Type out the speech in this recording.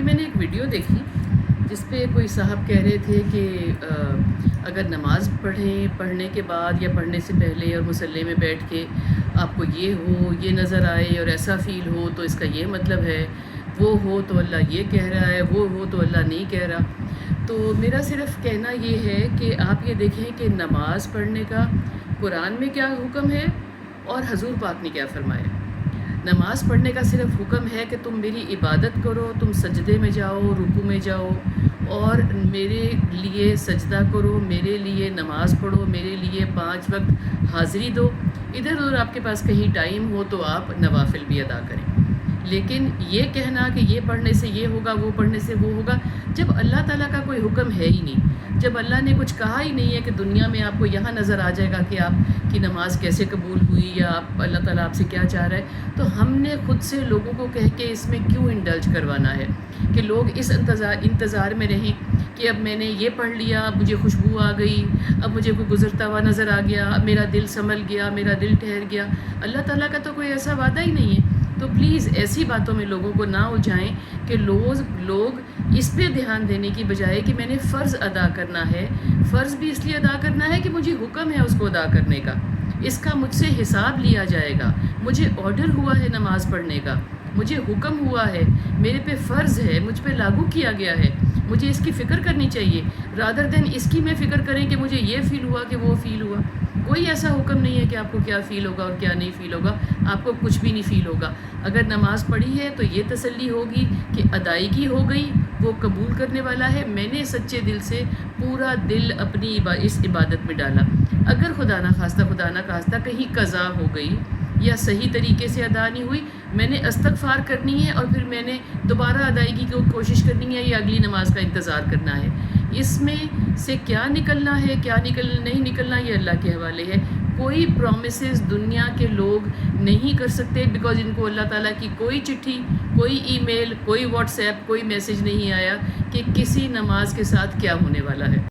ابھی میں نے ایک ویڈیو دیکھی جس پہ کوئی صاحب کہہ رہے تھے کہ اگر نماز پڑھنے کے بعد یا پڑھنے سے پہلے اور مصلی میں بیٹھ کے آپ کو یہ ہو، یہ نظر آئے اور ایسا فیل ہو تو اس کا یہ مطلب ہے، وہ ہو تو اللہ یہ کہہ رہا ہے، وہ ہو تو اللہ نہیں کہہ رہا۔ تو میرا صرف کہنا یہ ہے کہ آپ یہ دیکھیں کہ نماز پڑھنے کا قرآن میں کیا حکم ہے اور حضور پاک نے کیا فرمایا۔ نماز پڑھنے کا صرف حکم ہے کہ تم میری عبادت کرو، تم سجدے میں جاؤ، رکوع میں جاؤ اور میرے لیے سجدہ کرو، میرے لیے نماز پڑھو، میرے لیے 5 وقت حاضری دو۔ ادھر ادھر آپ کے پاس کہیں ٹائم ہو تو آپ نوافل بھی ادا کریں، لیکن یہ کہنا کہ یہ پڑھنے سے یہ ہوگا، وہ پڑھنے سے وہ ہوگا، جب اللہ تعالیٰ کا کوئی حکم ہے ہی نہیں، جب اللہ نے کچھ کہا ہی نہیں ہے کہ دنیا میں آپ کو یہاں نظر آ جائے گا کہ آپ کی نماز کیسے قبول ہوئی یا اللہ تعالیٰ آپ سے کیا چاہ رہا ہے، تو ہم نے خود سے لوگوں کو کہہ کے اس میں کیوں انڈلج کروانا ہے کہ لوگ اس انتظار میں رہیں کہ اب میں نے یہ پڑھ لیا، اب مجھے خوشبو آ گئی، اب مجھے کوئی گزرتا ہوا نظر آ گیا، اب میرا دل سنبھل گیا، میرا دل ٹھہر گیا۔ اللہ تعالیٰ کا تو کوئی ایسا وعدہ ہی نہیں ہے۔ تو پلیز ایسی باتوں میں لوگوں کو نہ الجھائیں کہ لوگ اس پہ دھیان دینے کی بجائے کہ میں نے فرض ادا کرنا ہے، فرض بھی اس لیے ادا کرنا ہے کہ مجھے حکم ہے اس کو ادا کرنے کا، اس کا مجھ سے حساب لیا جائے گا، مجھے آرڈر ہوا ہے نماز پڑھنے کا، مجھے حکم ہوا ہے، میرے پہ فرض ہے، مجھ پہ لاگو کیا گیا ہے، مجھے اس کی فکر کرنی چاہیے رادر دین اس کی میں فکر کریں کہ مجھے یہ فیل ہوا کہ وہ فیل ہوا۔ کوئی ایسا حکم نہیں ہے کہ آپ کو کیا فیل ہوگا اور کیا نہیں فیل ہوگا، آپ کو کچھ بھی نہیں فیل ہوگا۔ اگر نماز پڑھی ہے تو یہ تسلی ہوگی کہ ادائیگی ہو گئی، وہ قبول کرنے والا ہے، میں نے سچے دل سے پورا دل اپنی اس عبادت میں ڈالا۔ اگر خدا نہ خواستہ کہیں قضا ہو گئی یا صحیح طریقے سے ادا نہیں ہوئی، میں نے استغفار کرنی ہے اور پھر میں نے دوبارہ ادائیگی کی کوشش کرنی ہے یا اگلی نماز کا انتظار کرنا ہے۔ اس میں سے کیا نکلنا ہے، کیا نہیں نکلنا، یہ اللہ کے حوالے ہے۔ کوئی پرومسز دنیا کے لوگ نہیں کر سکتے، بیکاز ان کو اللہ تعالیٰ کی کوئی چٹھی، کوئی ای میل، کوئی واٹس ایپ، کوئی میسج نہیں آیا کہ کسی نماز کے ساتھ کیا ہونے والا ہے۔